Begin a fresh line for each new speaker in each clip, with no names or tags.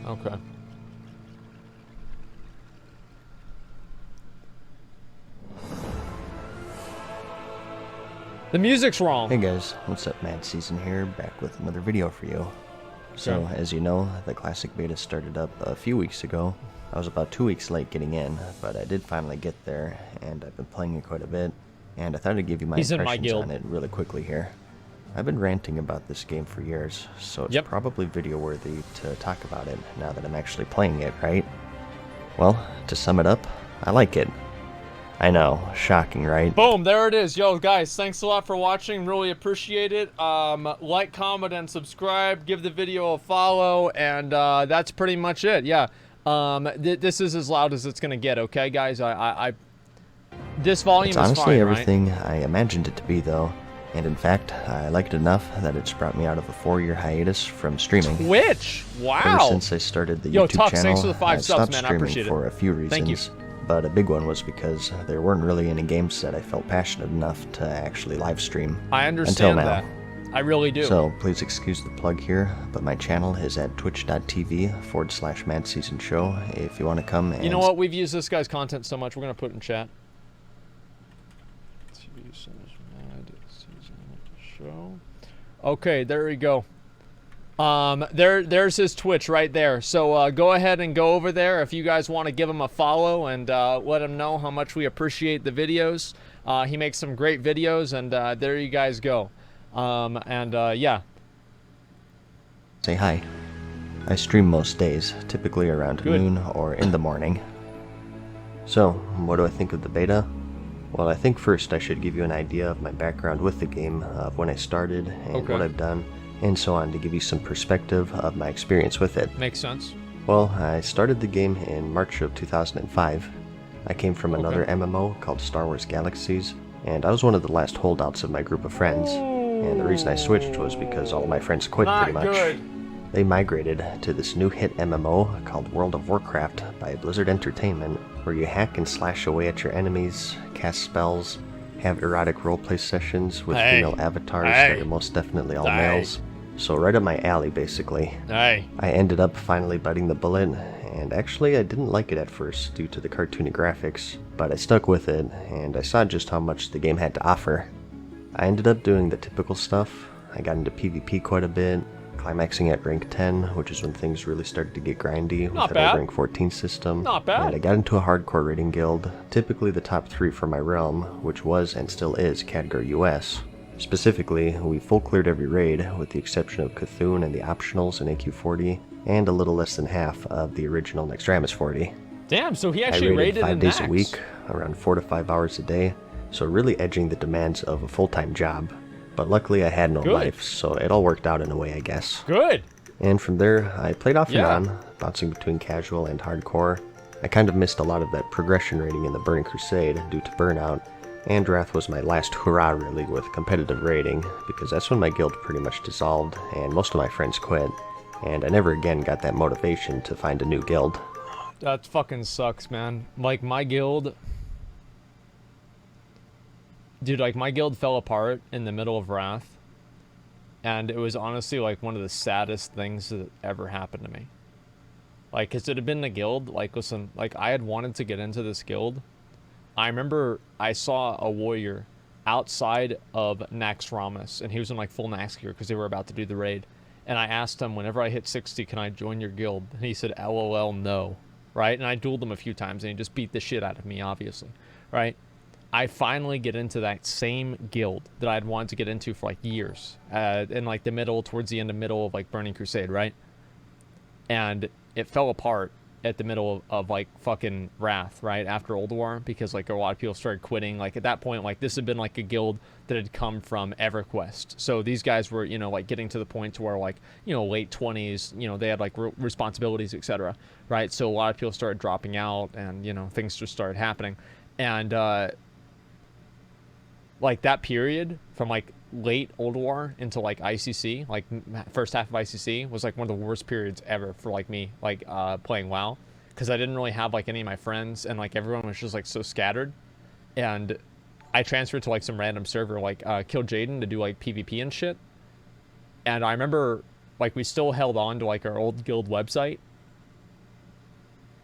Okay. The music's wrong.
Hey guys, what's up? MadSeason here, back with another video for you. So, as you know, the Classic Beta started up a few weeks ago. I was about 2 weeks late getting in, but I did finally get there, and I've been playing it quite a bit, and I thought I'd give you my impressions on it really quickly here. I've been ranting about this game for years, so it's probably video worthy to talk about it now that I'm actually playing it, right? Well, to sum it up, I like it. I know, shocking, right?
Boom, there it is. Yo, guys, thanks a lot for watching. Really appreciate it. Like, comment, and subscribe. Give the video a follow, and that's pretty much it. Yeah, this is as loud as it's gonna get. Okay, guys. This volume is
honestly
fine,
everything
right?
I imagined it to be, though. And in fact, I liked it enough that it's brought me out of a 4-year hiatus from streaming.
Twitch, wow.
Ever since I started the YouTube channel,
thanks for the 5
I
subs,
stopped
man. I
streaming
appreciate it.
for a few reasons.
Thank you.
But a big one was because there weren't really any games that I felt passionate enough to actually live stream.
I understand
until now.
that. I really do.
So please excuse the plug here, but my channel is at twitch.tv/MadSeasonShow if you want to come and...
You know what? We've used this guy's content so much, we're going to put it in chat. MadSeasonShow. Okay, there we go. There's his Twitch right there. So go ahead and go over there if you guys want to give him a follow and let him know how much we appreciate the videos. He makes some great videos, and there you guys go. Yeah.
Say hi. I stream most days, typically around noon or in the morning. So, what do I think of the beta? Well, I think first I should give you an idea of my background with the game, of when I started and what I've done, and so on, to give you some perspective of my experience with it.
Makes sense.
Well, I started the game in March of 2005. I came from another MMO called Star Wars Galaxies, and I was one of the last holdouts of my group of friends. And the reason I switched was because all of my friends quit pretty much. They migrated to this new hit MMO called World of Warcraft by Blizzard Entertainment, where you hack and slash away at your enemies, cast spells, have erotic roleplay sessions with female avatars that are most definitely all males. So right up my alley, basically. I ended up finally biting the bullet, and actually I didn't like it at first due to the cartoony graphics, but I stuck with it, and I saw just how much the game had to offer. I ended up doing the typical stuff. I got into PvP quite a bit, climaxing at rank 10, which is when things really started to get grindy with the rank 14 system.
Not bad.
And I got into a hardcore raiding guild, typically the top 3 for my realm, which was and still is Khadgar US. Specifically, we full cleared every raid, with the exception of Cthulhu and the optionals in AQ40, and a little less than half of the original Nextramus 40.
Damn, so he actually raided
5
in
days
Nax.
a week, around 4 to 5 hours a day, so really edging the demands of a full-time job. But luckily I had no life, so it all worked out in a way, I guess.
Good.
And from there, I played off and on, bouncing between casual and hardcore. I kind of missed a lot of that progression rating in the Burning Crusade due to burnout, and Wrath was my last hurrah really with competitive raiding, because that's when my guild pretty much dissolved and most of my friends quit, and I never again got that motivation to find a new guild.
That fucking sucks, man. Like, my guild... Dude, like, my guild fell apart in the middle of Wrath, and it was honestly, like, one of the saddest things that ever happened to me. Like, because it had been a guild, like, listen, like, I had wanted to get into this guild. I remember I saw a warrior outside of Naxxramas, and he was in, like, full Nax gear because they were about to do the raid. And I asked him, whenever I hit 60, can I join your guild? And he said, LOL, no. Right? And I dueled him a few times, and he just beat the shit out of me, obviously. Right? I finally get into that same guild that I had wanted to get into for, like, years. In, like, the middle, towards the end of middle of, like, Burning Crusade, right? And it fell apart at the middle of like fucking Wrath, right after Old War, because like a lot of people started quitting. Like at that point, like this had been like a guild that had come from EverQuest, so these guys were, you know, like getting to the point to where, like, you know, late 20s, you know, they had like responsibilities, etc., right? So a lot of people started dropping out, and, you know, things just started happening. And like that period from like late Old War into like ICC, like first half of ICC, was like one of the worst periods ever for like me, like playing WoW, because I didn't really have like any of my friends, and like everyone was just like so scattered. And I transferred to like some random server, like Kill Jaden, to do like PvP and shit. And I remember like we still held on to like our old guild website,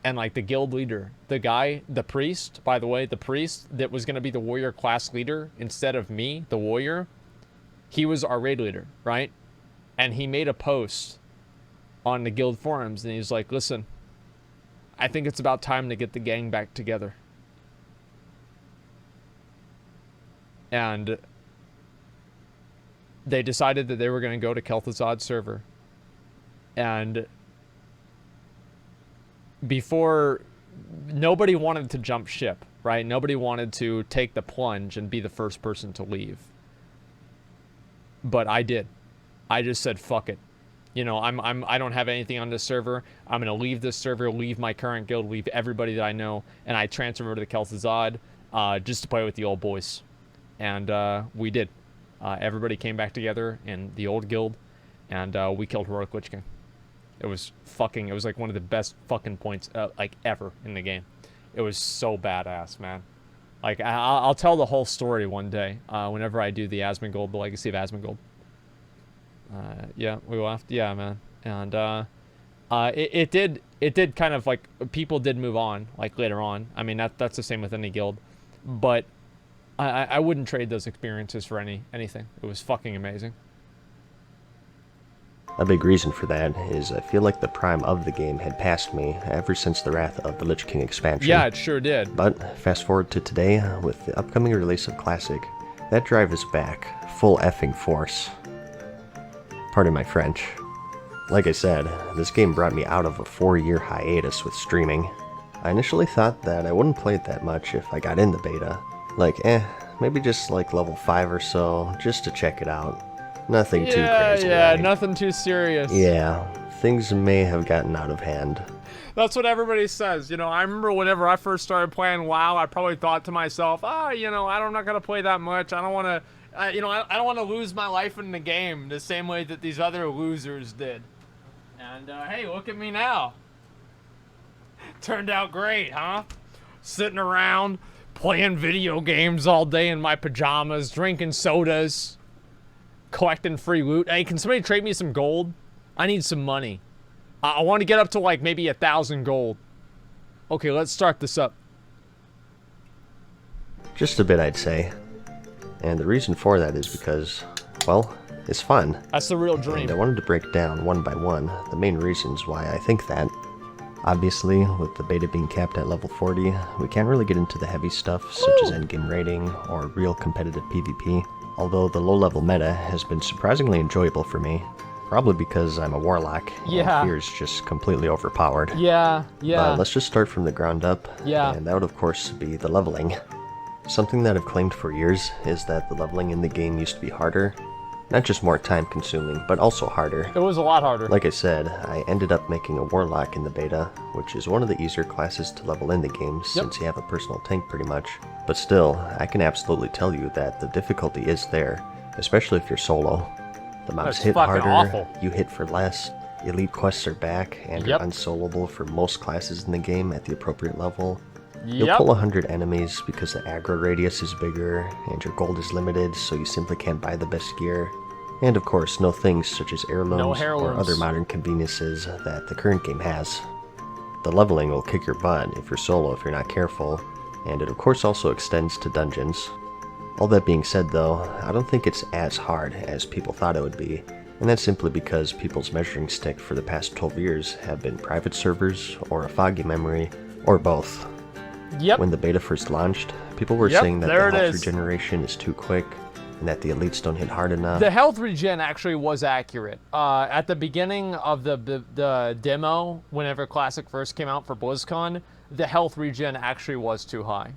And like the guild leader, the guy, the priest, by the way, the priest that was going to be the warrior class leader instead of me, the warrior, he was our raid leader, right? And he made a post on the guild forums and he's like, listen, I think it's about time to get the gang back together. And they decided that they were going to go to Kel'Thuzad's server. And before, nobody wanted to jump ship, right? Nobody wanted to take the plunge and be the first person to leave. But I did. I just said, fuck it. You know, I don't have anything on this server. I'm going to leave this server, leave my current guild, leave everybody that I know, and I transferred over to the Kel'Thuzad just to play with the old boys. And we did. Everybody came back together in the old guild, and we killed Heroic Lich King. It was like one of the best fucking points, like, ever in the game. It was so badass, man. Like, I'll tell the whole story one day, whenever I do the Asmongold, the Legacy of Asmongold. Yeah, we left. Yeah, man. And it did kind of, like, people did move on, like, later on. I mean, that's the same with any guild. But I wouldn't trade those experiences for anything. It was fucking amazing.
A big reason for that is I feel like the prime of the game had passed me ever since the Wrath of the Lich King expansion.
Yeah, it sure did.
But fast forward to today, with the upcoming release of Classic, that drive is back, full effing force. Pardon my French. Like I said, this game brought me out of a 4-year hiatus with streaming. I initially thought that I wouldn't play it that much if I got in the beta. Like, maybe just like level 5 or so, just to check it out. Nothing too crazy.
Yeah,
right?
Nothing too serious.
Yeah, things may have gotten out of hand.
That's what everybody says. You know, I remember whenever I first started playing WoW, I probably thought to myself, you know, I'm not going to play that much. I don't want to, you know, I don't want to lose my life in the game the same way that these other losers did. And, hey, look at me now. Turned out great, huh? Sitting around, playing video games all day in my pajamas, drinking sodas, collecting free loot. Hey, can somebody trade me some gold? I need some money. I want to get up to like maybe 1,000 gold. Okay, let's start this up.
Just a bit, I'd say. And the reason for that is because, well, it's fun.
That's the real dream.
And I wanted to break down one by one the main reasons why I think that. Obviously, with the beta being capped at level 40, we can't really get into the heavy stuff such as endgame raiding or real competitive PvP. Although the low-level meta has been surprisingly enjoyable for me, probably because I'm a warlock and fear is just completely overpowered.
Yeah.
But let's just start from the ground up,
Yeah.
and that would of course be the leveling. Something that I've claimed for years is that the leveling in the game used to be harder. Not just more time consuming, but also harder.
It was a lot harder.
Like I said, I ended up making a warlock in the beta, which is one of the easier classes to level in the game since you have a personal tank pretty much. But still, I can absolutely tell you that the difficulty is there, especially if you're solo. The mobs hit harder,
awful.
You hit for less, elite quests are back, and you're unsolable for most classes in the game at the appropriate level. You'll pull 100 enemies because the aggro radius is bigger, and your gold is limited, so you simply can't buy the best gear. And of course, no things such as heirlooms or other modern conveniences that the current game has. The leveling will kick your butt if you're solo if you're not careful, and it of course also extends to dungeons. All that being said though, I don't think it's as hard as people thought it would be, and that's simply because people's measuring stick for the past 12 years have been private servers, or a foggy memory, or both. When the beta first launched, people were saying that the health regeneration is too quick, and that the elites don't hit hard enough.
The health regen actually was accurate. At the beginning of the demo, whenever Classic first came out for BlizzCon, the health regen actually was too high.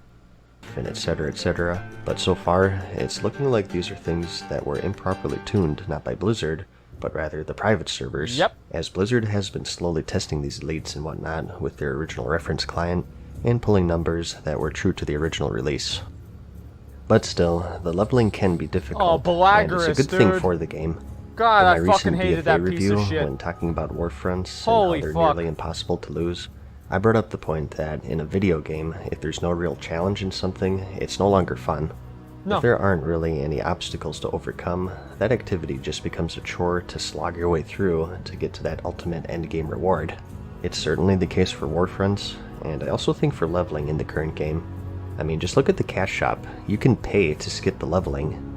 And etc, etc. But so far, it's looking like these are things that were improperly tuned, not by Blizzard, but rather the private servers. As Blizzard has been slowly testing these elites and whatnot with their original reference client, and pulling numbers that were true to the original release. But still, the leveling can be difficult, and it's a good thing for the game.
God,
in my
I fucking
recent
hated
BFA
that
review,
piece of shit.
when talking about warfronts
Holy
and how they're
fuck.
nearly impossible to lose, I brought up the point that in a video game, if there's no real challenge in something, it's no longer fun.
No.
If there aren't really any obstacles to overcome, that activity just becomes a chore to slog your way through to get to that ultimate endgame reward. It's certainly the case for warfronts, and I also think for leveling in the current game. I mean, just look at the cash shop. You can pay to skip the leveling.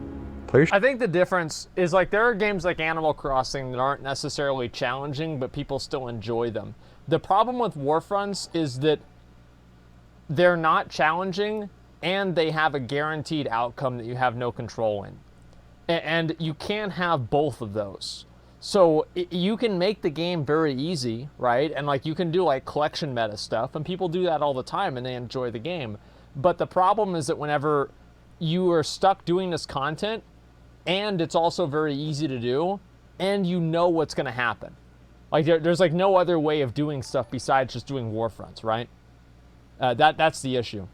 Players.
I think the difference is, like, there are games like Animal Crossing that aren't necessarily challenging, but people still enjoy them. The problem with Warfronts is that they're not challenging, and they have a guaranteed outcome that you have no control in. And you can't have both of those. So you can make the game very easy, right? And like you can do like collection meta stuff, and people do that all the time and they enjoy the game. But the problem is that whenever you are stuck doing this content, and it's also very easy to do, and you know what's going to happen. Like there's like no other way of doing stuff besides just doing Warfronts, right? That's the issue.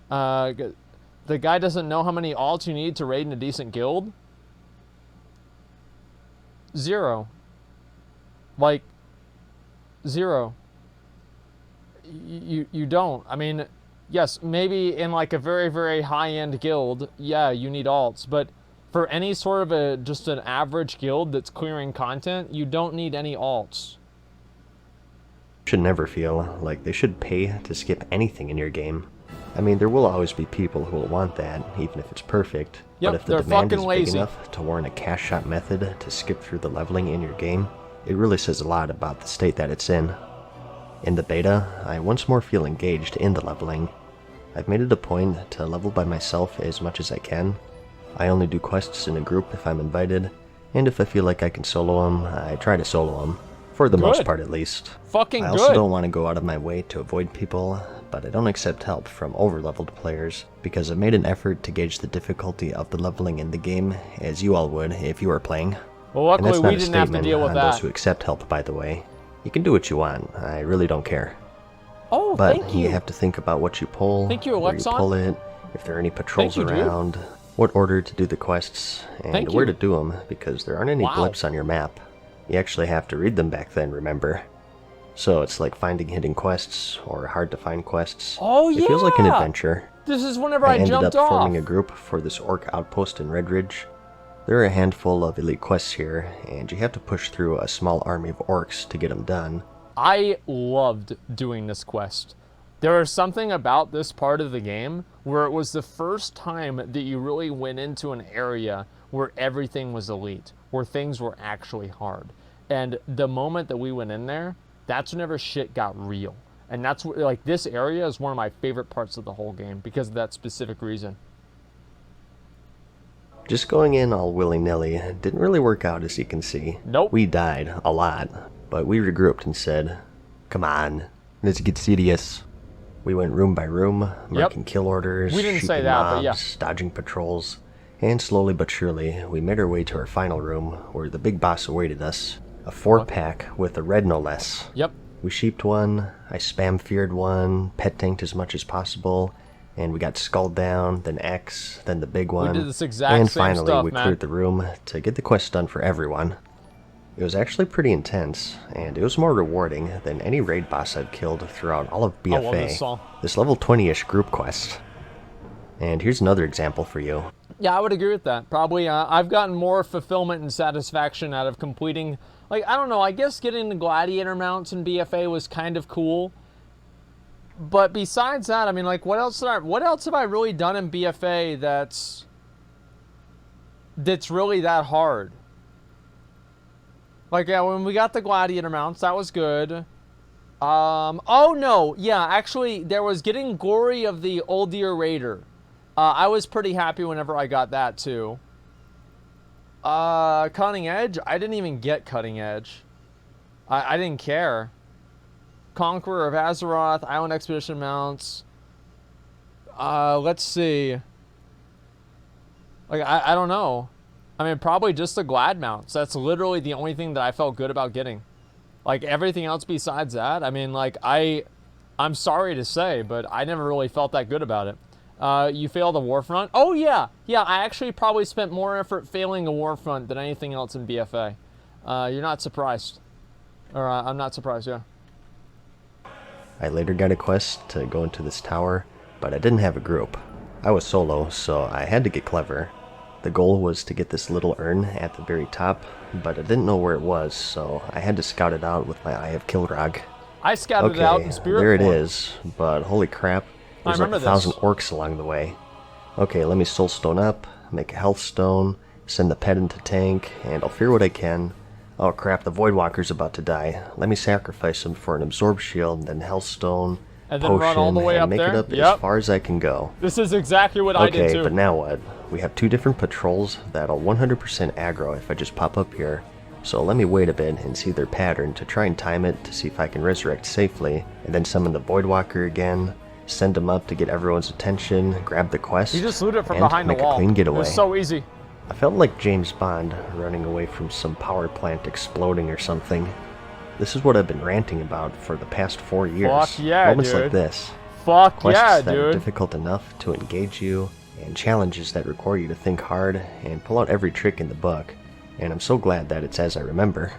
The guy doesn't know how many alts you need to raid in a decent guild. 0. Like 0. You don't. I mean, yes, maybe in like a very, very high-end guild, yeah, you need alts, but for any sort of just an average guild that's clearing content, you don't need any alts.
Should never feel like they should pay to skip anything in your game. I mean, there will always be people who will want that, even if it's perfect.
Yep,
but if the demand is
lazy.
big enough to warrant a cash shot method to skip through the leveling in your game, it really says a lot about the state that it's in. In the beta, I once more feel engaged in the leveling. I've made it a point to level by myself as much as I can. I only do quests in a group if I'm invited, and if I feel like I can solo them, I try to solo them. For the most part, at least.
Fucking
I
good.
also don't want to go out of my way to avoid people, but I don't accept help from over-leveled players, because I've made an effort to gauge the difficulty of the leveling in the game, as you all would if you were playing.
Well, luckily
and that's not
we
a
didn't have to
statement
deal with
on
that.
those who accept help, by the way. You can do what you want, I really don't care.
Oh,
But
thank you.
you have to think about what you pull,
Thank you,
where you
Alexon.
pull it, if there are any patrols
Thank you, dude.
around, what order to do the quests, and
Thank
where
you.
to do them, because there aren't any
Wow.
blips on your map. You actually have to read them back then, remember? So it's like finding hidden quests, or hard to find quests.
Oh,
It feels like an
yeah!
adventure.
This is whenever
I
I
ended
jumped
up
off.
forming a group for this orc outpost in Red Ridge. There are a handful of elite quests here, and you have to push through a small army of orcs to get them done.
I loved doing this quest. There was something about this part of the game where it was the first time that you really went into an area where everything was elite, where things were actually hard. And the moment that we went in there, that's whenever shit got real. And that's like, this area is one of my favorite parts of the whole game because of that specific reason.
Just going in all willy-nilly didn't really work out, as you can see.
Nope.
We died a lot, but we regrouped and said, come on, let's get serious. We went room by room, marking kill orders,
We didn't say
shooting
that, but
mobs,
yeah.
dodging patrols, and slowly but surely, we made our way to our final room, where the big boss awaited us. A 4-pack with a red no less.
Yep.
We sheeped one, I spam-feared one, pet tanked as much as possible, and we got skulled down, then X, then the big one.
did this exact
and
same
finally
stuff,
we
man.
cleared the room to get the quest done for everyone. It was actually pretty intense, and it was more rewarding than any raid boss I've killed throughout all of
I love this
BFA.
song.
This level 20-ish group quest. And here's another example for you.
Yeah, I would agree with that. Probably, I've gotten more fulfillment and satisfaction out of completing, like, I don't know, I guess getting the gladiator mounts in BFA was kind of cool. But besides that, I mean, like, what else have I really done in BFA that's really that hard? Like, yeah, when we got the gladiator mounts, that was good. Oh no, yeah, actually, there was getting Glory of the Oldir Raider. I was pretty happy whenever I got that, too. Cutting Edge? I didn't even get Cutting Edge. I didn't care. Conqueror of Azeroth, Island Expedition mounts. Let's see. Like, I don't know. I mean, probably just the Glad mounts. That's literally the only thing that I felt good about getting. Like, everything else besides that, I mean, like, I'm sorry to say, but I never really felt that good about it. You failed a Warfront? Oh, yeah. Yeah, I actually probably spent more effort failing a Warfront than anything else in BFA. You're not surprised. Or, I'm not surprised, yeah.
I later got a quest to go into this tower, but I didn't have a group. I was solo, so I had to get clever. The goal was to get this little urn at the very top, but I didn't know where it was, so I had to scout it out with my Eye of Kilrog.
I scouted it out in
Okay,
spirit
there it
form.
is, but holy crap, there's like
remember
1,000
this.
orcs along the way. Okay, let me soulstone up, make a health stone, send the pet into tank, and I'll fear what I can. Oh crap, the Voidwalker's about to die. Let me sacrifice him for an absorb shield, then health stone,
And then run all
potion,
the way
and
up
make it
there?
up as
Yep.
far as I can go.
This is exactly what I did
Okay,
too.
but now what? We have 2 different patrols that'll 100% aggro if I just pop up here. So let me wait a bit and see their pattern to try and time it to see if I can resurrect safely, and then summon the Voidwalker again, send him up to get everyone's attention, grab the quest,
You just loot it from
and
behind the
make
wall.
a clean getaway.
It's so easy.
I felt like James Bond running away from some power plant exploding or something. This is what I've been ranting about for the past 4 years.
Fuck yeah,
Moments
dude.
like this.
Fuck
Quests
yeah,
that are
dude.
difficult enough to engage you, and challenges that require you to think hard and pull out every trick in the book. And I'm so glad that it's as I remember.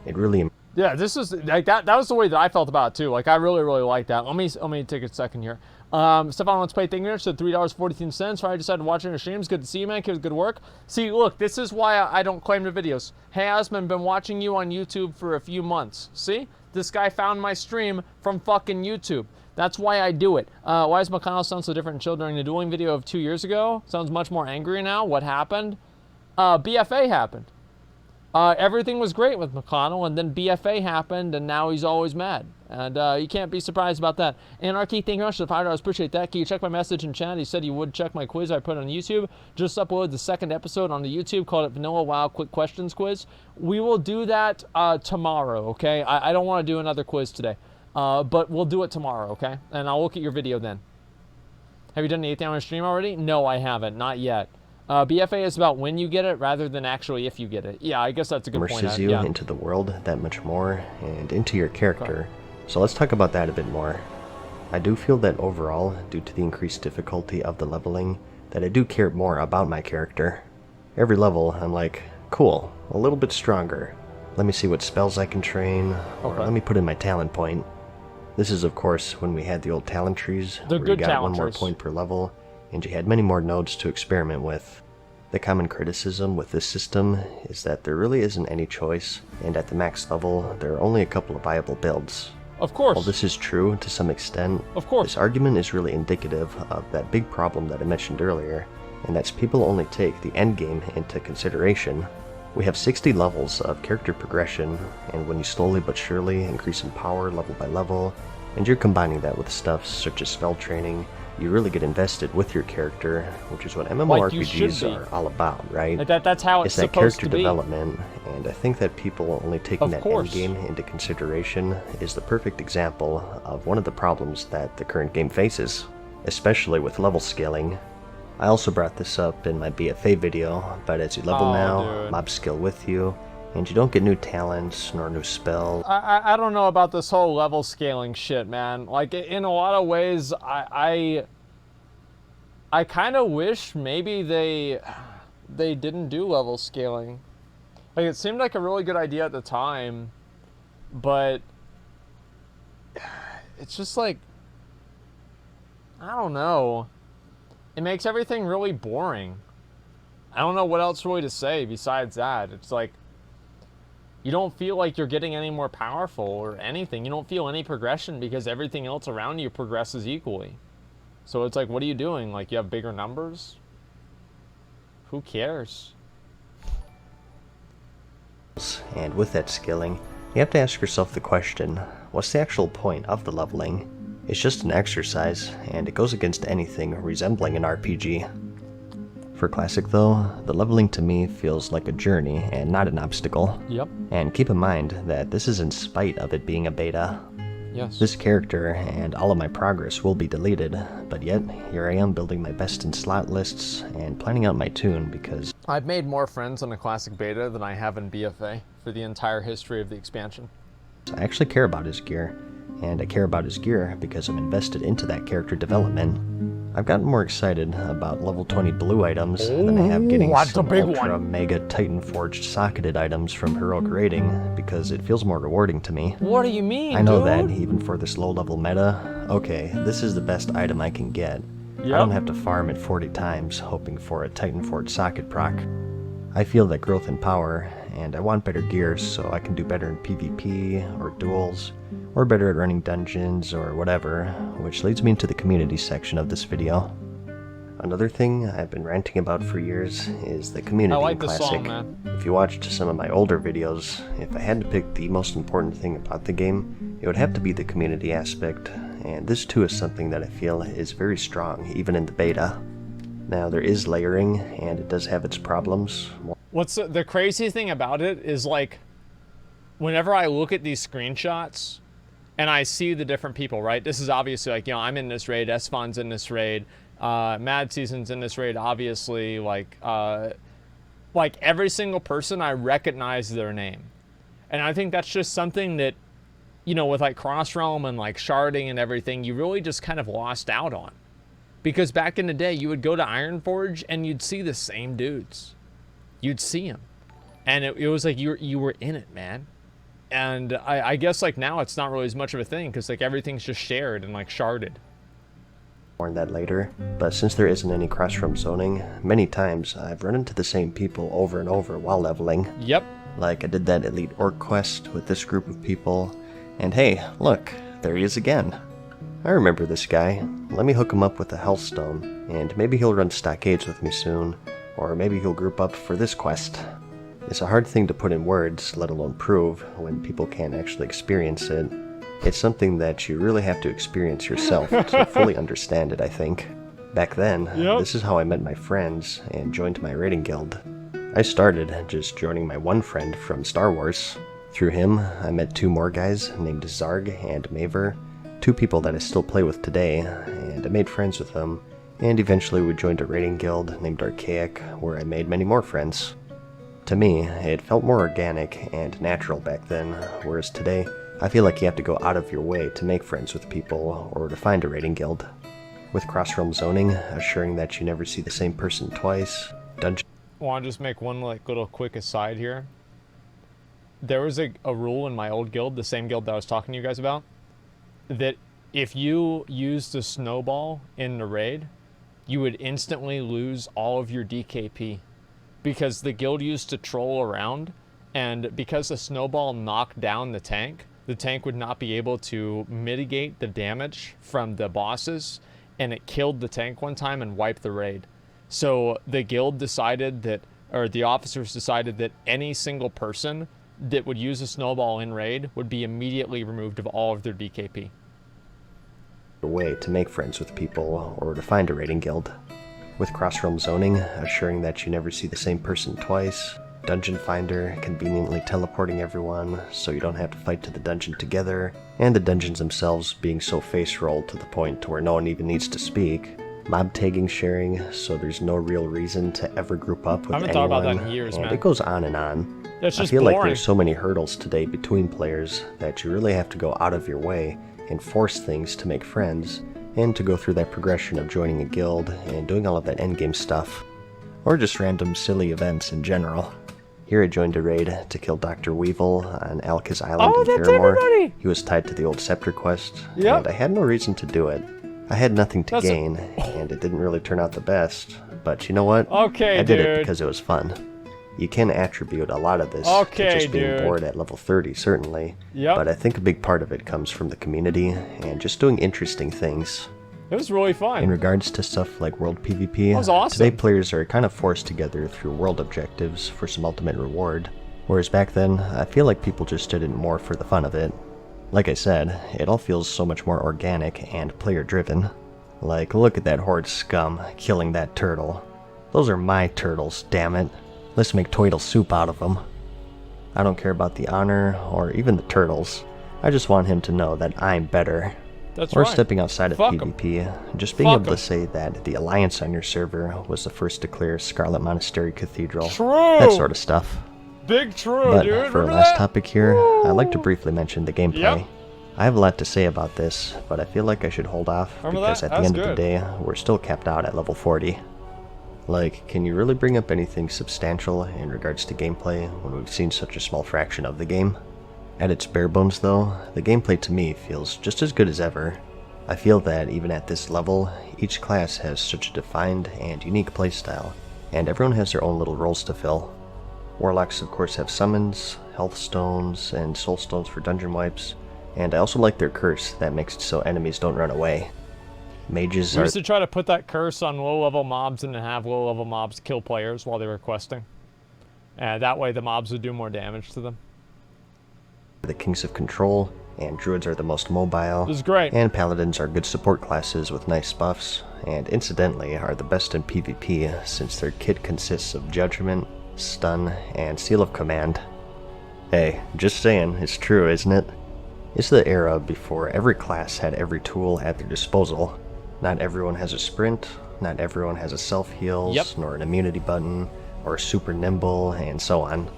It really
Yeah, this is like that. That was the way that I felt about it too. Like I really, really like that. Let me take a second here. Stefan Let's Play Thing here said $3.14. Friday decided to watch your streams. Good to see you, man. Keep up the good work. See, look, this is why I don't claim the videos. Hey, Asmon, been watching you on YouTube for a few months. See, this guy found my stream from fucking YouTube. That's why I do it. Why does McConnell sound so different and chill during the dueling video of 2 years ago? Sounds much more angry now. What happened? BFA happened. Everything was great with McConnell, and then BFA happened, and now he's always mad. And you can't be surprised about that. Anarchy, thank you very much for the $5. Appreciate that. Can you check my message in chat? He said he would check my quiz I put on YouTube. Just uploaded the second episode on the YouTube, called it Vanilla WoW Quick Questions Quiz. We will do that tomorrow, okay? I don't want to do another quiz today, but we'll do it tomorrow, okay? And I'll look at your video then. Have you done the 8th hour stream already? No, I haven't. Not yet. BFA is about when you get it rather than actually if you get it. Yeah, I guess that's a good point.
immerses you into the world that much more and into your character. So let's talk about that a bit more. I do feel that overall, due to the increased difficulty of the leveling, that I do care more about my character. Every level, I'm like, cool, a little bit stronger. Let me see what spells I can train, or let me put in my talent point. This is, of course, when we had the old talent trees,
They're
where
good
you got
talent
1 more
trees.
point per level, and you had many more nodes to experiment with. The common criticism with this system is that there really isn't any choice, and at the max level, there are only a couple of viable builds.
Of course.
While this is true to some extent,
Of course.
this argument is really indicative of that big problem that I mentioned earlier, and that's people only take the endgame into consideration. We have 60 levels of character progression, and when you slowly but surely increase in power level by level, and you're combining that with stuff such as spell training, you really get invested with your character, which is what
Like you should
MMORPGs
be.
are all about, right?
Like that's how it's
It's that
supposed
character
to be.
development, and I think that people only taking
Of
that
course.
endgame into consideration is the perfect example of one of the problems that the current game faces, especially with level scaling. I also brought this up in my BFA video, but as you level
Oh,
now,
dude.
mobs scale with you, and you don't get new talents nor new spells.
I don't know about this whole level scaling shit, man. Like in a lot of ways, I kind of wish maybe they didn't do level scaling. Like it seemed like a really good idea at the time, but it's just like I don't know. It makes everything really boring. I don't know what else really to say besides that. It's like you don't feel like you're getting any more powerful or anything. You don't feel any progression because everything else around you progresses equally. So it's like, what are you doing? Like, you have bigger numbers? Who cares?
And with that scaling, you have to ask yourself the question, what's the actual point of the leveling? It's just an exercise, and it goes against anything resembling an RPG. For Classic though, the leveling to me feels like a journey and not an obstacle.
Yep.
And keep in mind that this is in spite of it being a beta.
Yes.
This character and all of my progress will be deleted, but yet here I am building my best in slot lists and planning out my tune because
I've made more friends on a Classic Beta than I have in BFA for the entire history of the expansion.
I actually care about his gear, and I care about his gear because I'm invested into that character development. I've gotten more excited about level 20 blue items than I have getting
that's a
some
big
ultra
one.
mega titan forged socketed items from heroic rating because it feels more rewarding to me.
What do you mean,
I know
dude?
that even for this low level meta, okay, this is the best item I can get.
Yep.
I don't have to farm it 40 times hoping for a titan forged socket proc. I feel that growth in power, and I want better gear so I can do better in PvP or duels, or better at running dungeons or whatever, which leads me into the community section of this video. Another thing I've been ranting about for years is the community in Classic.
Song, man.
If you watched some of my older videos, if I had to pick the most important thing about the game, it would have to be the community aspect, and this too is something that I feel is very strong, even in the beta. Now, there is layering, and it does have its problems.
What's the crazy thing about it is, like, whenever I look at these screenshots and I see the different people, right? This is obviously, like, you know, I'm in this raid, Esfon's in this raid, MadSeason's in this raid, obviously, like every single person, I recognize their name. And I think that's just something that, you know, with like Cross Realm and like sharding and everything, you really just kind of lost out on. Because back in the day, you would go to Ironforge and you'd see the same dudes. You'd see them. And it was like you were in it, man. And I guess like now it's not really as much of a thing because like everything's just shared and like sharded.
More on that later, but since there isn't any cross-realm zoning, many times I've run into the same people over and over while leveling.
Yep.
Like I did that Elite Orc quest with this group of people, and hey, look, there he is again. I remember this guy. Let me hook him up with a Hellstone, and maybe he'll run Stockades with me soon, or maybe he'll group up for this quest. It's a hard thing to put in words, let alone prove, when people can't actually experience it. It's something that you really have to experience yourself to fully understand it, I think. Back then, This is how I met my friends and joined my raiding guild. I started just joining my one friend from Star Wars. Through him, I met two more guys named Zarg and Maver, two people that I still play with today, and I made friends with them, and eventually we joined a raiding guild named Archaic, where I made many more friends. To me, it felt more organic and natural back then, whereas today, I feel like you have to go out of your way to make friends with people or to find a raiding guild. With cross-realm zoning, assuring that you never see the same person twice, dungeon...
I want to just make one like little quick aside here. There was a rule in my old guild, the same guild that I was talking to you guys about, that if you used a snowball in the raid, you would instantly lose all of your DKP. Because the guild used to troll around, and because the snowball knocked down the tank would not be able to mitigate the damage from the bosses, and it killed the tank one time and wiped the raid. So the guild decided that, or the officers decided that any single person that would use a snowball in raid would be immediately removed of all of their DKP.
way to make friends with people or to find a raiding guild. With cross-realm zoning, assuring that you never see the same person twice, Dungeon Finder conveniently teleporting everyone so you don't have to fight to the dungeon together, and the dungeons themselves being so face-rolled to the point to where no one even needs to speak, mob tagging sharing so there's no real reason to ever group up with anyone, I haven't thought about that in years, man. It goes on and on.
That's just
I feel
boring.
Like there's so many hurdles today between players that you really have to go out of your way and force things to make friends, and to go through that progression of joining a guild and doing all of that endgame stuff, or just random silly events in general. Here I joined a raid to kill Dr. Weevil on Alka's Island in Fairmore. He was tied to the old Scepter quest, and I had no reason to do it. I had nothing to gain, and it didn't really turn out the best, but you know what? I did it because it was fun. You can attribute a lot of this to just being bored at level 30, certainly, but I think a big part of it comes from the community and just doing interesting things.
It was really fun.
In regards to stuff like world PvP,
awesome.
Today players are kind of forced together through world objectives for some ultimate reward, whereas back then, I feel like people just did it more for the fun of it. Like I said, it all feels so much more organic and player-driven. Like, look at that horde scum killing that turtle. Those are my turtles, damn it. Let's make turtle soup out of them. I don't care about the honor or even the turtles. I just want him to know that I'm better.
That's
or
right.
Stepping outside of PvP, just being able to say that the Alliance on your server was the first to clear Scarlet Monastery Cathedral. That sort of stuff.
Big true,
but
dude.
For our last topic here, I'd like to briefly mention the gameplay. I have a lot to say about this, but I feel like I should hold off because at the end of the day, we're still capped out at level 40. Like, can you really bring up anything substantial in regards to gameplay when we've seen such a small fraction of the game? At its bare bones though, the gameplay to me feels just as good as ever. I feel that even at this level, each class has such a defined and unique playstyle, and everyone has their own little roles to fill. Warlocks of course have summons, health stones, and soul stones for dungeon wipes, and I also like their curse that makes it so enemies don't run away. Mages
We
are
used to try to put that curse on low-level mobs and then have low-level mobs kill players while they were questing. And that way the mobs would do more damage to them.
the kings of control, and druids are the most mobile.
This is great.
And paladins are good support classes with nice buffs, and incidentally are the best in PvP since their kit consists of judgment, stun, and seal of command. Hey, just saying, it's true, isn't it? It's the era before every class had every tool at their disposal. Not everyone has a sprint, not everyone has a self-heals, nor an immunity button, or super nimble, and so on.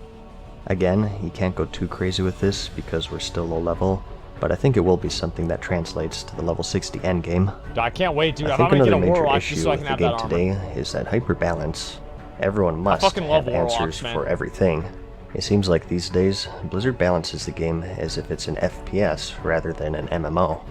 Again, you can't go too crazy with this because we're still low level, but I think it will be something that translates to the level 60 endgame.
I can't wait, dude.
I
I'm
think
gonna get
another
a
major
warlock just
issue
so I
with
can
the
have
game
that armor.
today is that hyperbalance. Everyone must
fucking love
have
warlocks,
answers
man.
for everything. It seems like these days, Blizzard balances the game as if it's an FPS rather than an MMO.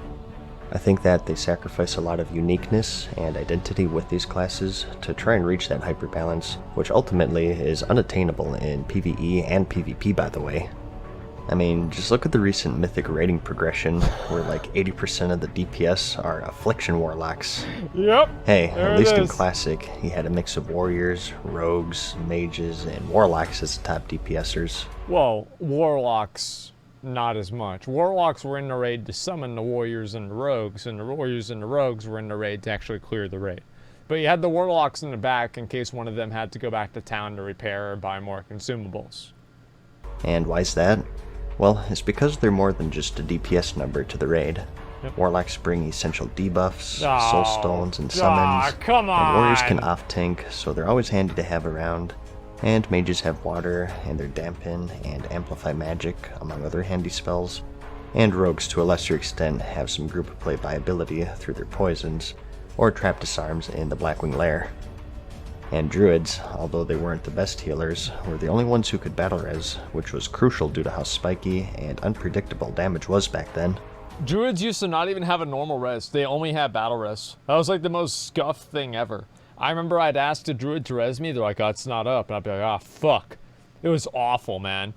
I think that they sacrifice a lot of uniqueness and identity with these classes to try and reach that hyperbalance, which ultimately is unattainable in PvE and PvP, by the way. I mean, just look at the recent Mythic rating progression, where like 80% of the DPS are Affliction Warlocks.
Yep.
Hey,
there
at least
it
in
is.
Classic, he had a mix of Warriors, Rogues, Mages, and Warlocks as the top DPSers.
Whoa, warlocks, not as much. Warlocks were in the raid to summon the warriors and the rogues, and the warriors and the rogues were in the raid to actually clear the raid. But you had the warlocks in the back in case one of them had to go back to town to repair or buy more consumables.
And why's that? Well, it's because they're more than just a DPS number to the raid.
Yep.
Warlocks bring essential debuffs,
Oh,
soul stones, and summons.
come
And warriors
on.
can off-tank, so they're always handy to have around. And mages have water, and their dampen and amplify magic, among other handy spells. And rogues, to a lesser extent, have some group play viability through their poisons, or trap disarms in the Blackwing Lair. And druids, although they weren't the best healers, were the only ones who could battle res, which was crucial due to how spiky and unpredictable damage was back then.
Druids used to not even have a normal res. They only had battle res. That was like the most scuffed thing ever. I remember I'd ask a druid to res me. They're like, oh, it's not up. And I'd be like, ah, fuck. It was awful, man.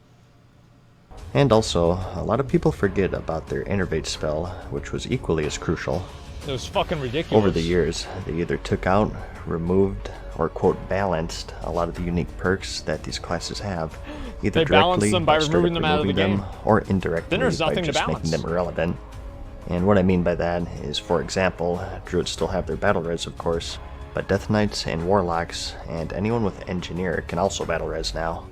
And also, a lot of people forget about their innervate spell, which was equally as crucial.
It was fucking ridiculous.
Over the years, they either took out, removed, or quote balanced a lot of the unique perks that these classes have, either
They balanced
directly
them by
started
removing them out of the
removing
game.
or indirectly
Then there's
by
nothing to
just making
balance.
them irrelevant. And what I mean by that is, for example, druids still have their battle res, of course, but Death Knights and Warlocks and anyone with Engineer can also battle res now.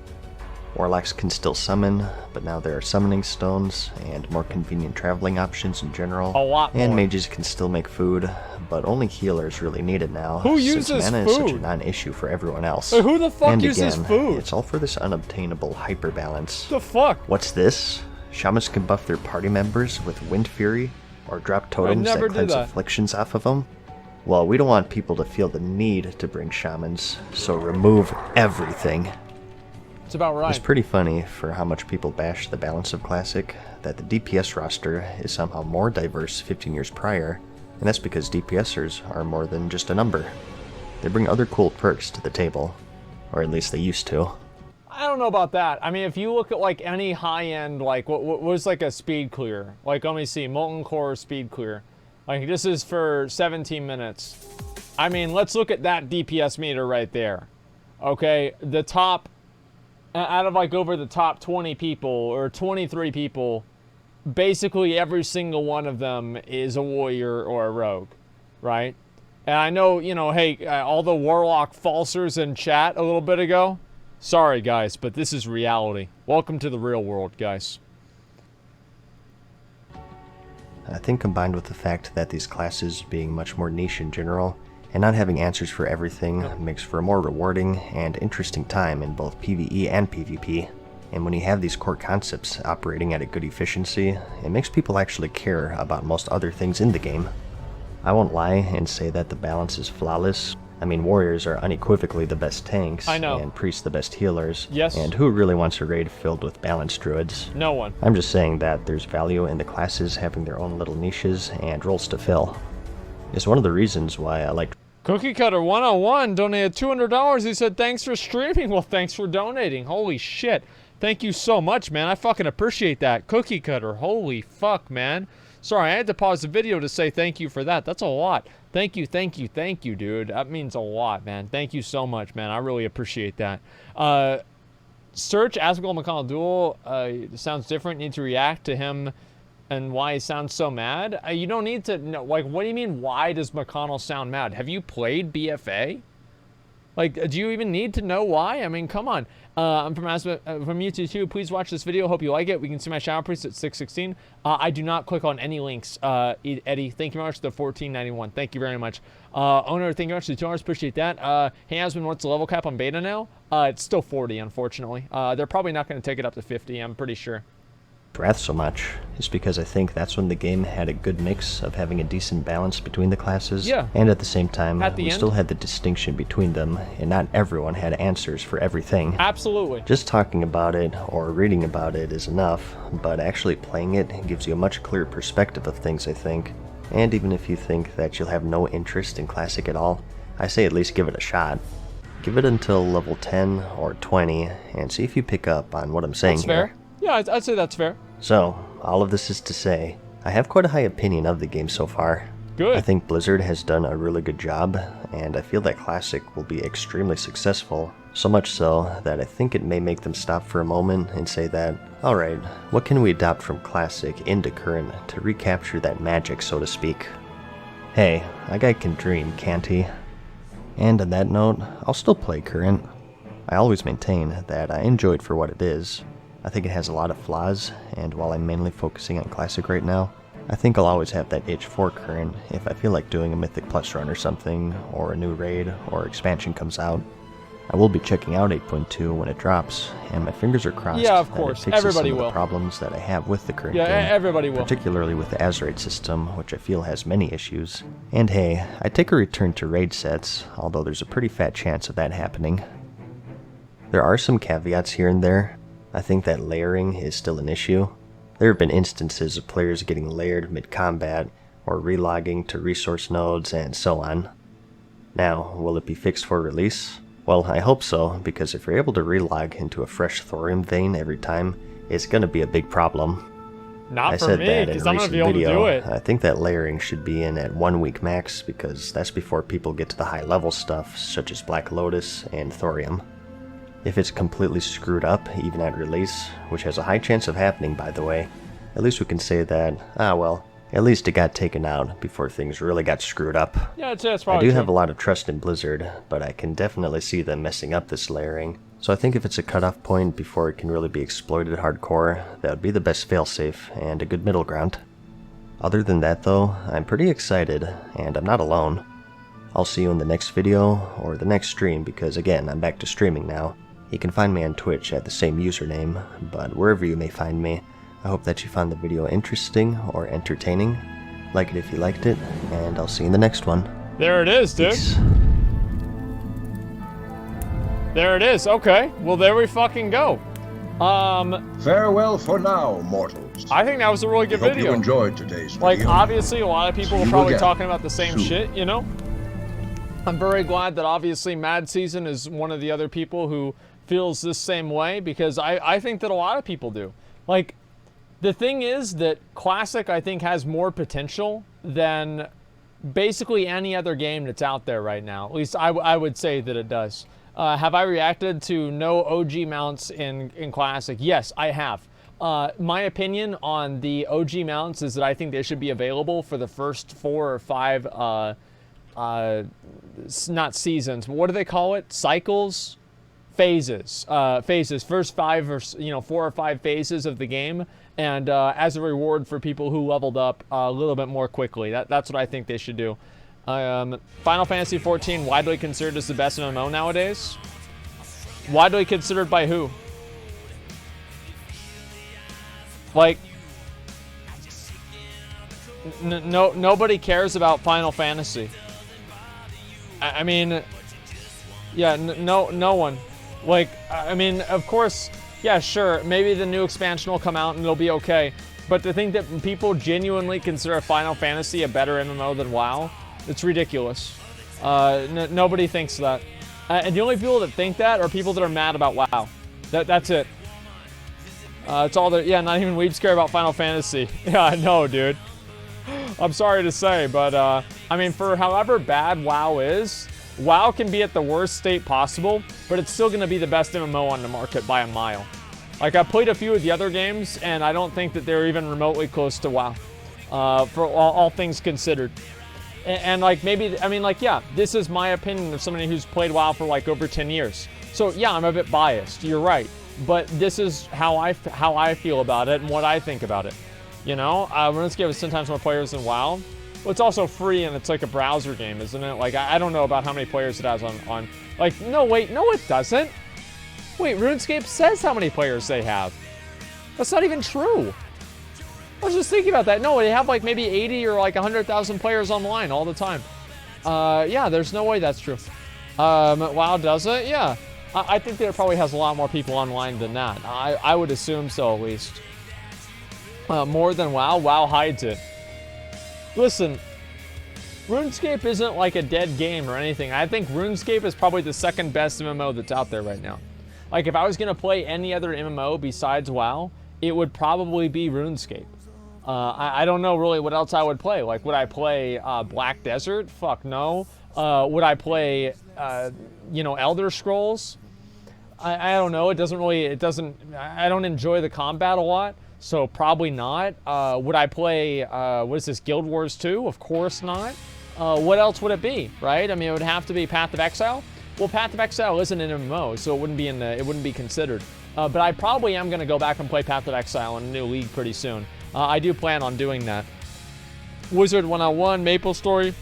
Warlocks can still summon, but now there are summoning stones and more convenient traveling options in general.
A lot
And
more.
mages can still make food, but only healers really need it now.
Who
since
uses
mana is such a
food?
non-issue for everyone else.
Who the fuck
and
uses
again,
food?
It's all for this unobtainable hyperbalance.
The fuck?
What's this? Shamans can buff their party members with Wind Fury, or drop totems
never
that
did
cleanse
that.
afflictions off of them? Well, we don't want people to feel the need to bring shamans, so remove everything.
It's about right.
It's pretty funny for how much people bash the balance of Classic, that the DPS roster is somehow more diverse 15 years prior, and that's because DPSers are more than just a number. They bring other cool perks to the table, or at least they used to.
I don't know about that. I mean, if you look at like any high-end, like what was like a speed clear, like let me see, Molten Core speed clear. Like this is for 17 minutes. I mean, let's look at that DPS meter right there. Okay, the top, out of like over the top 20 people or 23 people, basically every single one of them is a warrior or a rogue, right? And I know, you know, hey, all the warlock falsers in chat a little bit ago, sorry guys, but this is reality. Welcome to the real world, guys.
I think combined with the fact that these classes being much more niche in general, and not having answers for everything, makes for a more rewarding and interesting time in both PvE and PvP. And when you have these core concepts operating at a good efficiency, it makes people actually care about most other things in the game. I won't lie and say that the balance is flawless. I mean, warriors are unequivocally the best tanks,
I know.
and priests the best healers.
Yes.
And who really wants a raid filled with balanced druids?
No one.
I'm just saying that there's value in the classes having their own little niches and roles to fill. It's one of the reasons why I like
Cookie Cutter 101 donated $200. He said, thanks for streaming. Well, thanks for donating. Holy shit. Thank you so much, man. I fucking appreciate that. Cookie Cutter. Holy fuck, man. Sorry, I had to pause the video to say thank you for that. That's a lot. Thank you, dude. That means a lot, man. Thank you so much, man. I really appreciate that. Search Asmongold McConnell duel. Sounds different. Need to react to him and why he sounds so mad. You don't need to know. Like, what do you mean, why does McConnell sound mad? Have you played BFA? Like, do you even need to know why? I mean, come on. I'm from YouTube too. Please watch this video. Hope you like it. We can see my shower priest at 616. I do not click on any links. Eddie, thank you very much for the $14.91. Thank you very much. Owner, thank you very much for the $2. Appreciate that. Hey, Asmon, what's the level cap on beta now? It's still 40, unfortunately. They're probably not going to take it up to 50, I'm pretty sure.
Wrath so much is because I think that's when the game had a good mix of having a decent balance between the classes,
yeah,
and at the same time
at the
we
end,
still had the distinction between them, and not everyone had answers for everything.
Absolutely.
Just talking about it or reading about it is enough, but actually playing it gives you a much clearer perspective of things, I think. And even if you think that you'll have no interest in Classic at all, I say at least give it a shot. Give it until level 10 or 20 and see if you pick up on what I'm saying.
That's fair. Yeah, I'd say that's fair.
So, all of this is to say, I have quite a high opinion of the game so far.
Good.
I think Blizzard has done a really good job, and I feel that Classic will be extremely successful. So much so that I think it may make them stop for a moment and say that, alright, what can we adopt from Classic into Current to recapture that magic, so to speak? Hey, a guy can dream, can't he? And on that note, I'll still play Current. I always maintain that I enjoy it for what it is. I think it has a lot of flaws, and while I'm mainly focusing on Classic right now, I think I'll always have that itch for Current if I feel like doing a Mythic Plus run or something, or a new raid, or expansion comes out. I will be checking out 8.2 when it drops, and my fingers are crossed
yeah, of course.
that it fixes
Everybody
some
will.
of the problems that I have with the current
game. Everybody will.
Particularly with the Azerite system, which I feel has many issues. And hey, I take a return to raid sets, although there's a pretty fat chance of that happening. There are some caveats here and there. I think that layering is still an issue. There have been instances of players getting layered mid-combat, or relogging to resource nodes, and so on. Now, will it be fixed for release? Well, I hope so, because if you're able to relog into a fresh thorium vein every time, it's gonna be a big problem.
Not for me, because I'm gonna be able to do it.
I think that layering should be in at 1 week max, because that's before people get to the high level stuff, such as Black Lotus and thorium. If it's completely screwed up, even at release, which has a high chance of happening by the way, at least we can say that, well, at least it got taken out before things really got screwed up.
Yeah, that's probably
I do
true.
have a lot of trust in Blizzard, but I can definitely see them messing up this layering. So I think if it's a cutoff point before it can really be exploited hardcore, that would be the best failsafe and a good middle ground. Other than that though, I'm pretty excited, and I'm not alone. I'll see you in the next video, or the next stream, because again, I'm back to streaming now. You can find me on Twitch at the same username, but wherever you may find me, I hope that you found the video interesting or entertaining. Like it if you liked it, and I'll see you in the next one.
There it is, dude.
Peace.
There it is. Okay. Well, there we fucking go.
Farewell for now, mortals.
I think that was a really good
Hope
video.
you enjoyed today's video.
Like, obviously, a lot of people
See
were
you
probably
again
talking about the same
soon.
shit, you know? I'm very glad that obviously Mad Season is one of the other people who feels this same way, because I think that a lot of people do. Like, the thing is that Classic, I think, has more potential than basically any other game that's out there right now. At least I would say that it does. Have I reacted to no OG mounts in Classic? Yes, I have. My opinion on the OG mounts is that I think they should be available for the first 4 or 5, not seasons, what do they call it? Cycles? Phases. First 5 or 4 or 5 phases of the game, and as a reward for people who leveled up a little bit more quickly. That's what I think they should do. Final Fantasy XIV, widely considered as the best MMO nowadays. Widely considered by who? Like, nobody cares about Final Fantasy. I mean, yeah, no one. Like, I mean, of course, yeah, sure, maybe the new expansion will come out and it'll be okay. But to think that people genuinely consider Final Fantasy a better MMO than WoW, it's ridiculous. Nobody thinks that. And the only people that think that are people that are mad about WoW. That's it. It's all that. Yeah, not even weebs care about Final Fantasy. Yeah, I know, dude. I'm sorry to say, but I mean, for however bad WoW is, WoW can be at the worst state possible, but it's still going to be the best MMO on the market by a mile. Like, I played a few of the other games, and I don't think that they're even remotely close to WoW, for all things considered. And like, maybe, I mean, like, yeah, this is my opinion of somebody who's played WoW for like over 10 years. So yeah, I'm a bit biased, you're right. But this is how I feel about it and what I think about it. You know, RuneScape has 10 times more players than WoW. Well, it's also free and it's like a browser game, isn't it? Like, I don't know about how many players it has on like, no, wait, no, it doesn't. Wait, RuneScape says how many players they have. That's not even true. I was just thinking about that. No, they have like maybe 80 or like 100,000 players online all the time. Yeah, there's no way that's true. WoW does it? Yeah. I think that it probably has a lot more people online than that. I would assume so, at least. More than WoW. WoW hides it. Listen, RuneScape isn't like a dead game or anything. I think RuneScape is probably the second best MMO that's out there right now. Like, if I was going to play any other MMO besides WoW, it would probably be RuneScape. I don't know really what else I would play. Like, would I play Black Desert? Fuck no. Would I play, you know, Elder Scrolls? I don't know. I don't enjoy the combat a lot, so probably not. Would I play, what is this, Guild Wars 2? Of course not. What else would it be, right? I mean, it would have to be Path of Exile. Well, Path of Exile isn't an MMO, so it wouldn't be considered. But I probably am going to go back and play Path of Exile in a new league pretty soon. I do plan on doing that. Wizard 101, Maple Story.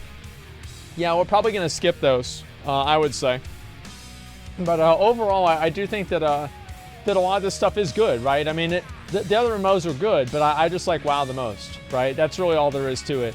Yeah, we're probably going to skip those, I would say. But overall, I do think that a lot of this stuff is good, right? I mean, the other MMOs are good, but I just like WoW the most, right? That's really all there is to it.